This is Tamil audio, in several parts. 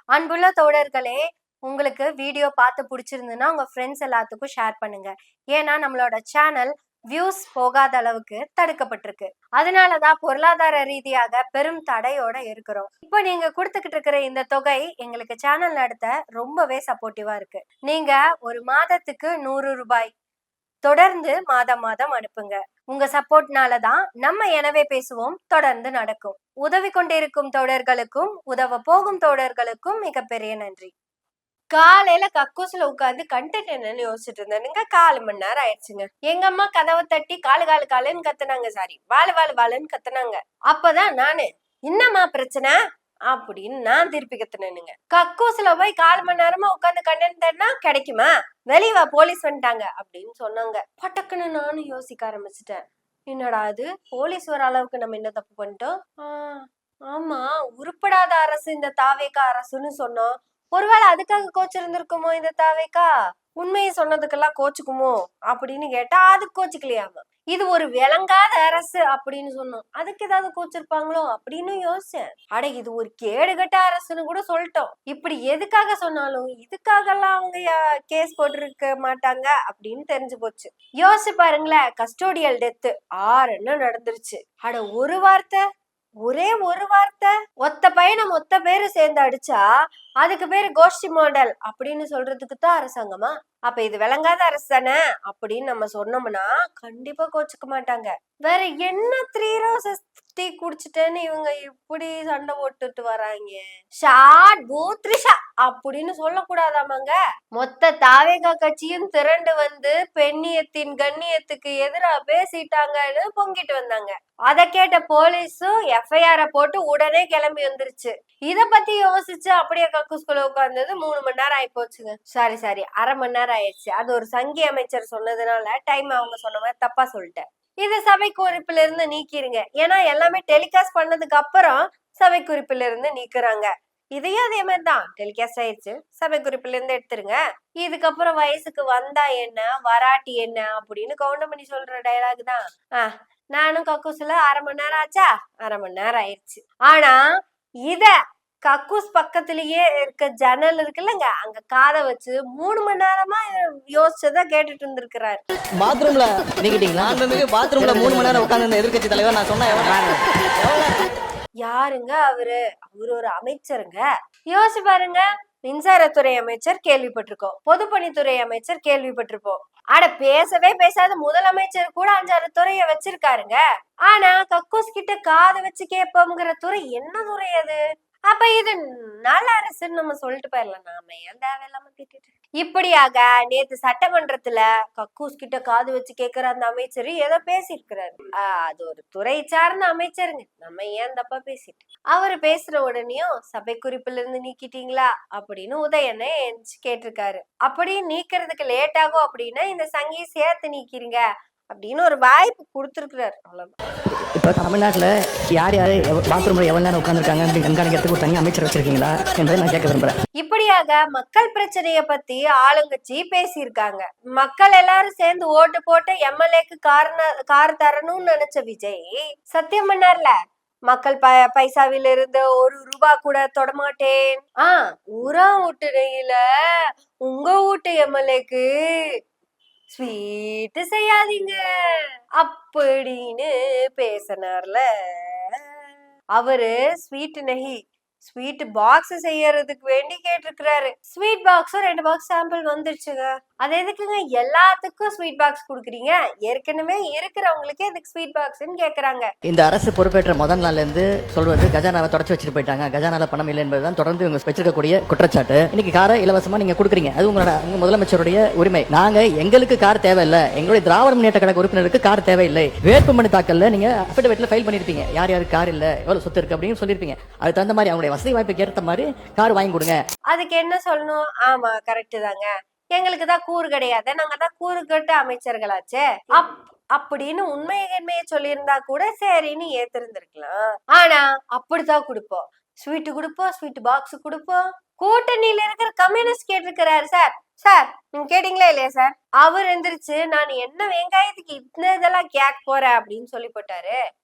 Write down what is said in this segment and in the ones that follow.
அன்புள்ள தோழர்களே, உங்களுக்கு வீடியோ பார்த்து பிடிச்சிருந்ததுன்னா உங்க ஃப்ரெண்ட்ஸ் எல்லாத்துக்கும் ஷேர் பண்ணுங்க. ஏன்னா நம்மளோட சேனல் வியூஸ் போகாத அளவுக்கு தடுக்கப்பட்டிருக்கு. அதனாலதான் பொருளாதார ரீதியாக பெரும் தடையோட இருக்கிறோம். இப்போ நீங்க கொடுத்துக்கிட்டு இருக்கிற இந்த தொகை எங்களுக்கு சேனல் நடத்த ரொம்பவே சப்போர்ட்டிவா இருக்கு. நீங்க ஒரு மாதத்துக்கு 100 ரூபாய் தொடர்ந்து மாதம் மாதம் அனுப்புங்க. உங்க சப்போர்ட்னால தான் நம்ம எனவே பேசுவோம் தொடர்ந்து நடக்கும். உதவி கொண்டிருக்கும் தோழர்களுக்கும் உதவ போகும் தோழர்களுக்கும் மிகப்பெரிய நன்றி. காலையில கக்கூசுல உட்காந்து கண்டென்ட் என்னன்னு யோசிச்சுட்டு இருந்தேனுங்க. 4 மணி நேரம் ஆயிடுச்சுங்க. எங்க அம்மா கதவை தட்டி காலு காலு காலுன்னு கத்துனாங்க. சாரி, வாழு வாழு வாழுன்னு கத்துனாங்க. அப்பதான் நானு என்னம்மா பிரச்சனை அப்படின்னு நான் திருப்பி கத்துனேனுங்க. கக்கூசுல போய் 4 மணி நேரமா உட்காந்து கண்டென்ட் தேடினா கிடைக்குமா? வெளியே வா, போலீஸ் வந்துட்டாங்க அப்படின்னு சொன்னாங்க. பட்டக்குன்னு நானும் யோசிக்க ஆரம்பிச்சுட்டேன். என்னடா அது, போலீஸ் வர அளவுக்கு நம்ம என்ன தப்பு பண்ணிட்டோம்? ஆமா, உருப்படாத அரசு இந்த தாவேகா அரசுன்னு சொன்னோம். ஒருவேளை அதுக்காக கோச்சிருந்திருக்குமோ இந்த தாவேகா? உண்மையை சொன்னதுக்கெல்லாம் கோச்சுக்குமோ அப்படின்னு கேட்டா அதுக்கு கோச்சுக்கலையாம. இது ஒரு விளங்காத அரசு அப்படின்னு சொன்னோம், அதுக்கு ஏதாவது கோச்சிருப்பாங்களோ அப்படின்னு யோசிச்சேன். அட, இது ஒரு கேடுகட்ட அரசுன்னு கூட சொல்லிட்டோம். இப்படி எதுக்காக சொன்னாலும் இதுக்காக எல்லாம் அவங்க கேஸ் போட்டிருக்க மாட்டாங்க அப்படின்னு தெரிஞ்சு போச்சு. யோசிச்சு பாருங்களேன், கஸ்டோடியல் டெத்து 6 நடந்துருச்சு. அட, ஒரே ஒரு வார்த்தை, ஒத்த பையனை மொத்த பேரு சேர்ந்து அடிச்சா அதுக்கு பேரு கோஷ்டி மாடல் அப்படின்னு சொல்றதுக்கு தான் அரசாங்கமா? அப்ப இது விளங்காத அரசு தானே அப்படின்னு நம்ம சொன்னோம்னா கண்டிப்பா கோச்சுக்க மாட்டாங்க. வேற என்ன 3 ரோசஸ் டீ குடிச்சிட்டேன்னு இவங்க இப்படி சண்டை போட்டுட்டு வராங்க. ஷாட் பூத்ரிஷா அப்படின்னு சொல்லக்கூடாதாமாங்க. மொத்த தாவேகா கட்சியும் திரண்டு வந்து பெண்ணியத்தின் கண்ணியத்துக்கு எதிராக பேசிட்டாங்கன்னு பொங்கிட்டு வந்தாங்க. அத கேட்ட போலீஸும் எஃப்ஐஆர் போட்டு உடனே கிளம்பி வந்துருச்சு. இத பத்தி யோசிச்சு அப்படியே கக்கூஸ்குள்ள உட்கார்ந்தது 3 மணி நேரம் ஆயி போச்சுங்க. சாரி, அரை மணி நேரம் ஆயிடுச்சு. அது ஒரு சங்கி அமைச்சர் சொன்னதுனால டைம் அவங்க சொன்ன மாதிரி தப்பா சொல்லிட்டேன். இதை சபை குறிப்பில இருந்து நீக்கிருங்க. ஏன்னா எல்லாமே டெலிகாஸ்ட் பண்ணதுக்கு அப்புறம் சபை குறிப்பில இருந்து நீக்குறாங்க. இதையும் அதே மாதிரிதான் டெலிகாஸ்ட் ஆயிடுச்சு, சபை குறிப்பில இருந்து எடுத்துருங்க. இதுக்கப்புறம் வயசுக்கு வந்தா என்ன வராட்டி என்ன அப்படின்னு கவுண்டமணி சொல்ற டைலாக் தான். நானும் கக்கூஸ்ல அரை மணி நேரம் ஆச்சா, அரை மணி நேரம் ஆயிடுச்சு. ஆனா இத கக்கூஸ் பக்கத்திலேயே இருக்க ஜன்னல் இருக்குல்லங்க, அங்க காதை வச்சு 3 மணி நேரமா யோசிச்சதா கேட்டுட்டு இருந்திருக்கிறாரு. பாத்ரூம்ல நீக்கிட்டீங்களா? பாத்ரூம்ல 3 மணி நேரம் உட்கார்ந்து எதிர்கட்சி தலைவர் நான் சொன்னா யாருங்க அவரு? அவரு ஒரு அமைச்சருங்க. யோசிச்சு பாருங்க, மின்சாரத்துறை அமைச்சர் கேள்விப்பட்டிருக்கோம், பொதுப்பணித்துறை அமைச்சர் கேள்விப்பட்டிருப்போம். ஆட, பேசவே பேசாத முதலமைச்சர் கூட 5-6 துறைய வச்சிருக்காருங்க. ஆனா கக்கூஸ் கிட்ட காதை வச்சு கேட்போம்ங்கிற துறை என்ன துறை அது? அப்ப இது நல்ல அரசுன்னு நம்ம சொல்லிட்டு போயிடலாம். நாம ஏன் தேவையில்லாம திட்டிட்டு. இப்படியாக நேத்து சட்டமன்றத்துல கக்கூஸ் கிட்ட காது வச்சு கேக்குற அந்த அமைச்சர் ஏதோ பேசியிருக்கிறாரு. அது ஒரு துறை சார்ந்த அமைச்சருங்க, நம்ம ஏன் தப்பா பேசிட்டு. அவரு பேசுற உடனேயும் சபை குறிப்பில இருந்து நீக்கிட்டீங்களா அப்படின்னு உதயனை கேட்டிருக்காரு. அப்படி நீக்கிறதுக்கு லேட் ஆகும் அப்படின்னா இந்த சங்கி சேர்த்து நீக்கிறீங்க அப்படின்னு ஒரு வாய்ப்பு கொடுத்துருக்கிறாரு. அவ்வளவுதான். இப்ப தமிழ்நாட்டுல யார் யாரு பாத்ரூம்ல எவ்வளவு நேரம் உட்கார்ந்துருக்காங்க அப்படின்னு கண்காணிக்கிறதுக்கு ஒரு தனி அமைச்சர் வச்சிருக்கீங்களா என்பதை நான் கேட்க விரும்புறேன். இப்படியாக மக்கள் பிரச்சனைய பத்தி ஆளுங்கட்சி பேசியிருக்காங்க. மக்கள் எல்லாரும் சேர்ந்து ஓட்டு போட்டு எம்எல்ஏக்கு கார் தரணும்னு நினைச்ச விஜய் சத்தியம் பண்ணார்ல, மக்கள் பைசாவில இருந்து 1 ரூபாய் கூட தொடமாட்டேன். ஊரா ஓட்டுறையில உங்க வீட்டு எம்எல்ஏக்கு ஸ்வீட் செய்யாதீங்க அப்படின்னு பேசினார்ல. அவரு ஸ்வீட் நகி ஸ்வீட் பாக்ஸ் செய்யறதுக்கு வேண்டி கேட்டிருக்கிறாரு. ஸ்வீட் பாக்ஸும் 2 பாக்ஸ் சாம்பிள் வந்துருச்சுங்க. அது எதுக்குங்க எல்லாத்துக்கும் ஸ்வீட் பாக்ஸ் குடுக்குறீங்க? ஏற்கனவே இருக்கிறவங்களுக்கே எதுக்கு ஸ்வீட் பாக்ஸ்ன்னு கேக்குறாங்க. இந்த அரசு பொறுப்பேற்ற முதல் நாள்ல இருந்து சொல்றது கஜானாவை தொடச்சு வச்சுட்டு போயிட்டாங்க, கஜானால பணம் இல்லை என்பதுதான் தொடர்ந்து இவங்க வச்சிருக்கக்கூடிய குற்றச்சாட்டு. இன்னைக்கு காரை இலவசமா நீங்க கொடுக்குறீங்க, அது உங்க முதலமைச்சருடைய உரிமை. நாங்க எங்களுக்கு கார் தேவையில்லை, எங்களுடைய திராவிட முன்னேற்ற கழக உறுப்பினருக்கு கார் தேவையில்லை. வேட்புமனு தாக்கல்ல நீங்க அஃபிடவிட்ல ஃபைல் பண்ணிருப்பீங்க, யார் யாருக்கு கார் இல்ல, எவ்வளவு சொத்து இருக்கு அப்படின்னு சொல்லிருப்பீங்க. அது தகுந்த மாதிரி அவங்களுடைய வசதி வாய்ப்புக்கு ஏற்ற மாதிரி கார் வாங்கி கொடுங்க. அதுக்கு என்ன சொல்லணும்? ஆமா, கரெக்ட் தாங்க, எங்களுக்கு தான் கூறு கிடையாது, நாங்க தான் கூறு கட்ட அமைச்சர்களாச்சே அப்படின்னு உண்மையை சொல்லியிருந்தா கூட சரின்னு ஏத்திருந்திருக்கலாம். ஆனா அப்படித்தான் கொடுப்போம், ஸ்வீட் கொடுப்போம், ஸ்வீட் பாக்ஸ் கொடுப்போம், கூட்டணியில இருக்கிற கம்யூனிஸ்ட் கேட்டிருக்கிறாரு சார். சார் நீங்க கேட்டீங்களா இல்லையா சார்? அவர் எந்திரிச்சு நான் என்ன வெங்காயத்துக்கு இதெல்லாம் கேட்க போறேன் அப்படின்னு சொல்லி போட்டாரு.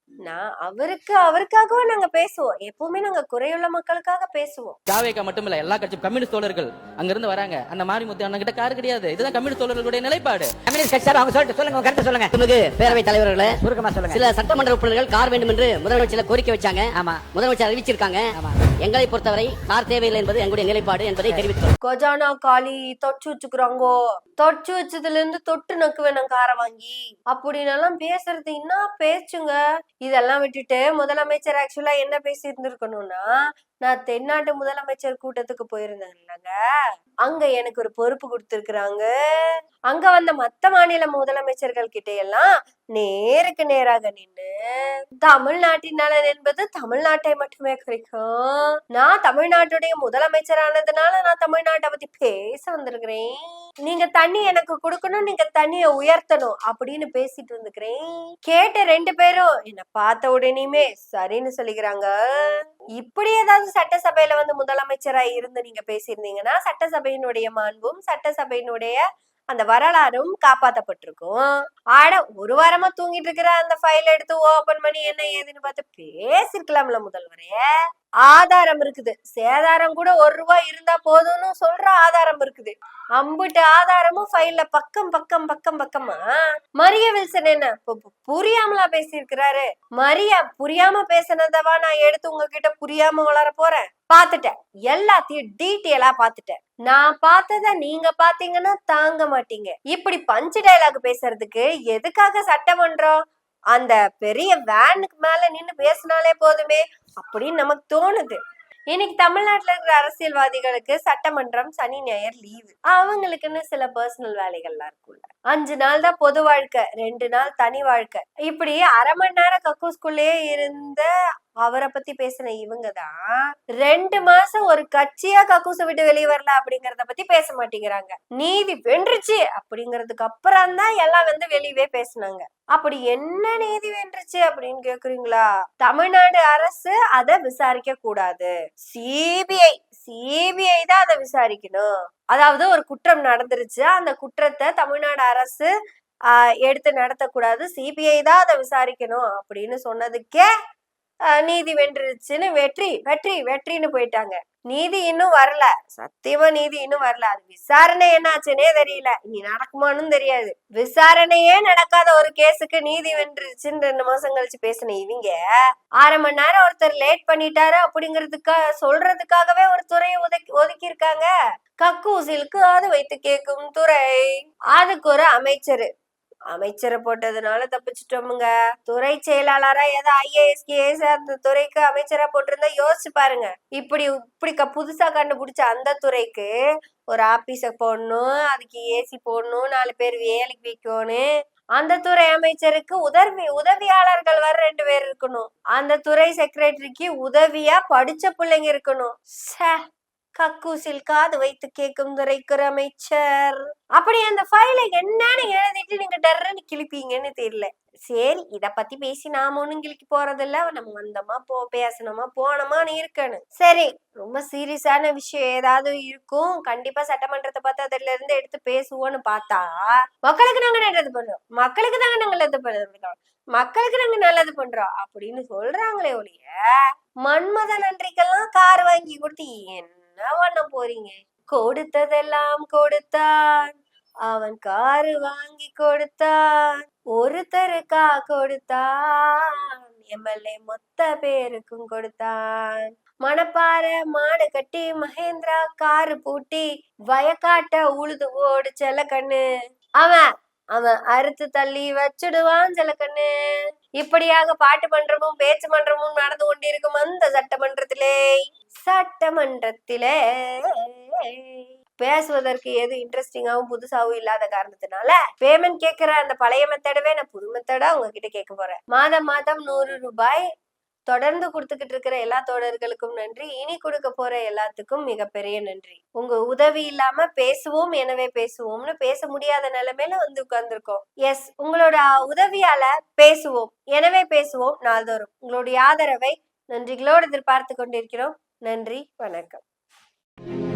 நான் அவருக்காகவே நாங்க பேசுவோம். எப்பவுமே நாங்க குறையுள்ள மக்களுக்காக பேசுவோம். ஜாவேகா மட்டும் இல்ல, எல்லா கட்சி கம்யூனிஸ்ட் தோழர்கள் அங்க இருந்து வராங்க. அந்த மாரிமுத்து அண்ணன் கிட்ட கார் கிடையாது. இதுதான் கம்யூனிஸ்ட் தோழர்களுடைய நிலைப்பாடு. கம்யூனிஸ்ட் கட்சி சார் அவங்க சொல்லிட்டு சொல்லுங்க, உங்க கருத்தை சொல்லுங்க. உங்களுக்கு பேரவைத் தலைவர்களே சுருக்கமா சொல்லுங்க. சில சட்டமன்ற உறுப்பினர்கள் கார் வேண்டும் என்று முதலமைச்சர் கோரிக்கை வச்சாங்க. ஆமா, முதலமைச்சர் அறிவிச்சிருக்காங்க. எங்களை பொறுத்தவரை கார் தேவையில்லை என்பது எங்களுடைய நிலைப்பாடு என்பதை தெரிவித்தோம். கொஜானா காலி தொட்டு வச்சுக்கிறாங்கோ. தொட்டு வச்சதுல இருந்து தொட்டு நக்குவேன் நான் காரை வாங்கி அப்படின்னு பேசுறது என்ன பேச்சுங்க. இதெல்லாம் விட்டுட்டு முதலமைச்சர் ஆக்சுவலா என்ன பேசி இருந்திருக்கணும்னா, நான் தென்னாட்டு முதலமைச்சர் கூட்டத்துக்கு போயிருந்தேன் இல்லைங்க, அங்க எனக்கு ஒரு பொறுப்பு கொடுத்திருக்கிறாங்க. அங்க வந்த மத்த மாநில முதலமைச்சர்கள் கிட்ட எல்லாம் நேருக்கு நேராக நின்று தமிழ்நாட்டின் நலன் என்பது தமிழ்நாட்டை மட்டுமே குறிக்கும், நான் தமிழ்நாட்டுடைய முதலமைச்சரானதுனால நான் தமிழ்நாட்டை பத்தி பேச வந்திருக்கிறேன், நீங்க தண்ணி எனக்கு கொடுக்கணும், நீங்க தண்ணிய உயர்த்தணும் அப்படின்னு பேசிட்டு வந்துக்கிறேன். கேட்ட 2 பேரும் என்ன பார்த்த உடனேயுமே சரின்னு சொல்லிக்கிறாங்க. இப்படி ஏதாவது சட்டசபையில வந்து முதலமைச்சரா இருந்து நீங்க பேசியிருந்தீங்கன்னா சட்டசபையினுடைய மாண்பும் சட்டசபையினுடைய அந்த வரலாறும் காப்பாத்தப்பட்டிருக்கும். ஆட ஒரு வாரமா தூங்கிட்டு இருக்கிற அந்த ஃபைல் எடுத்து ஓபன் பண்ணி என்ன ஏதுன்னு பார்த்து பேசிருக்கலாம்ல முதல்வரே. ஆதாரம் இருக்குது, சேதாரம் கூட 1 ரூபாய் இருந்தா போதும்னு சொல்ற ஆதாரம் இருக்குது. அம்புட்டு ஆதாரமும் ஃபைல்ல பக்கம் பக்கம் பக்கம் பக்கமா. மரிய வில்சன் என்ன புரியாமலா பேசியிருக்கிறாரு? மரியா புரியாம பேசினதவா நான் எடுத்து உங்ககிட்ட புரியாம வளர போறேன்? பாத்துட்டேன், எல்லாத்தையும் டீட்டெயிலா பாத்துட்டேன். நான் பார்த்தத நீங்க பாத்தீங்கன்னா தாங்க மாட்டீங்க. இப்படி பஞ்சு டைலாக் பேசுறதுக்கு எதுக்காக சட்டமன்றம்? அந்த பெரிய வேனுக்கு மேல நின்னு பேசினாலே போதுமே அப்படின்னு நமக்கு தோணுது. இன்னைக்கு தமிழ்நாட்டுல இருக்கிற அரசியல்வாதிகளுக்கு சட்டமன்றம் சனி ஞாயிறு லீவு. அவங்களுக்குன்னு சில பர்சனல் வேலைகள்லாம் இருக்கும்ல. 5 நாள் தான் பொது வாழ்க்கை, 2 நாள் தனி வாழ்க்கை. இப்படி 1/2 மணி நேரம் கக்கூஸ்குள்ளேயே இருந்த அவரை பத்தி பேசின இவங்கதான் 2 மாசம் ஒரு கட்சியா கக்கூச விட்டு வெளியே வரல அப்படிங்கறத பத்தி பேச மாட்டேங்கிறாங்க. நீதி வென்றுச்சு அப்படிங்கறதுக்கு அப்புறம் தான் எல்லாம் வந்து வெளியவே பேசினாங்க. அப்படி என்ன நீதி வென்றுச்சு அப்படின்னு கேக்குறீங்களா? தமிழ்நாடு அரசு அதை விசாரிக்க கூடாது, சிபிஐ தான் அதை விசாரிக்கணும். அதாவது ஒரு குற்றம் நடந்துருச்சு, அந்த குற்றத்தை தமிழ்நாடு அரசு எடுத்து நடத்தக்கூடாது, சிபிஐ தான் அதை விசாரிக்கணும் அப்படின்னு சொன்னதுக்கே நீதி வென்றுச்சுன்னு வெற்றின்னு போயிட்டாங்க. நீதி இன்னும் வரல, சத்தியமா நீதி இன்னும் வரல. அது விசாரணை என்னாச்சுன்னே தெரியல, இனி நடக்குமான்னு தெரியாது. விசாரணையே நடக்காத ஒரு கேஸுக்கு நீதி வென்றுச்சுன்னு 2 மாசம் கழிச்சு பேசின இவங்க 1/2 மணி நேரம் ஒருத்தர் லேட் பண்ணிட்டாரு சொல்றதுக்காகவே ஒரு துறையை ஒதுக்கி இருக்காங்க. கக்கூசிலுக்கு அது வைத்து கேட்கும் துறை, அதுக்கு ஒரு அமைச்சரை போட்டதுனால தப்பிச்சிட்டோமுங்க. துறை செயலாளரா ஏதோ IAS அந்த துறைக்கு அமைச்சரா போட்டிருந்தா யோசிச்சு பாருங்க. இப்படி புதுசா கண்டுபிடிச்ச அந்த துறைக்கு ஒரு ஆபீஸ போடணும், அதுக்கு ஏசி போடணும், 4 பேர் வேலைக்கு வைக்கணும். அந்த துறை அமைச்சருக்கு உதவியாளர்கள் வர 2 பேர் இருக்கணும். அந்த துறை செக்ரட்டரிக்கு உதவியா படிச்ச பிள்ளைங்க இருக்கணும். கக்கூசில் காது வைத்து கேட்கும் துறைக்கு அமைச்சர். அப்படி அந்த ஃபைல என்னன்னு எழுதிட்டு நீங்க டர்ன்னு கிழிப்பீங்கன்னு தெரியல. சரி, இத பத்தி பேசி நாம ஒண்ணும் கிழிக்க போறதில்ல, நம்ம வந்தோமா பேசணுமா போனோமான்னு இருக்கணும். சரி, ரொம்ப சீரியஸான விஷயம் ஏதாவது இருக்கும், கண்டிப்பா சட்டமன்றத்தை பார்த்து அதுல இருந்து எடுத்து பேசுவோம்னு பார்த்தா மக்களுக்கு நாங்க நல்லது பண்றோம், மக்களுக்கு நாங்க நல்லது பண்றோம் அப்படின்னு சொல்றாங்களே ஒழிய மன்மத நன்றிக்கெல்லாம் கார் வாங்கி கொடுத்து என்ன பண்ண போறீங்க? கொடுத்ததெல்லாம் கொடுத்தான், அவன் காரு வாங்கி கொடுத்தான், ஒருத்தருக்கா கொடுத்தான், MLA மொத்த பேருக்கும் கொடுத்தான். மணப்பாறை மாடு கட்டி மகேந்திரா காரு பூட்டி வயக்காட்ட உழுது ஓடு செல்லக்கண்ணு, அவன் அறுத்து தள்ளி வச்சுடுவான் செல்லக்கண்ணு. இப்படியாக பாட்டு மன்றமும் பேச்சு மன்றமும் நடந்து கொண்டிருக்கும் அந்த சட்டமன்றத்திலே பேசுவதற்கு எது இன்ட்ரெஸ்டிங்காவும் புதுசாவும் இல்லாத காரணத்தினால பேமெண்ட் கேட்கிற அந்த பழைய மெத்தடவே நான் புது மெத்தடா உங்ககிட்ட கேட்க போறேன். மாதம் 100 ரூபாய் தொடர்ந்து கொடுத்துக்கிட்டு இருக்கிற எல்லா தோழர்களுக்கும் நன்றி. இனி கொடுக்க போற எல்லாத்துக்கும் மிகப்பெரிய நன்றி. உங்க உதவி இல்லாம பேசுவோம் எனவே பேசுவோம்னு பேச முடியாத நிலைமையில வந்து உட்கார்ந்துருக்கோம். எஸ், உங்களோட உதவியால பேசுவோம் எனவே பேசுவோம் நாள்தோறும் உங்களுடைய ஆதரவை நன்றிகளோடு எதிர்பார்த்து கொண்டிருக்கிறோம். நன்றி, வணக்கம். நன்றி.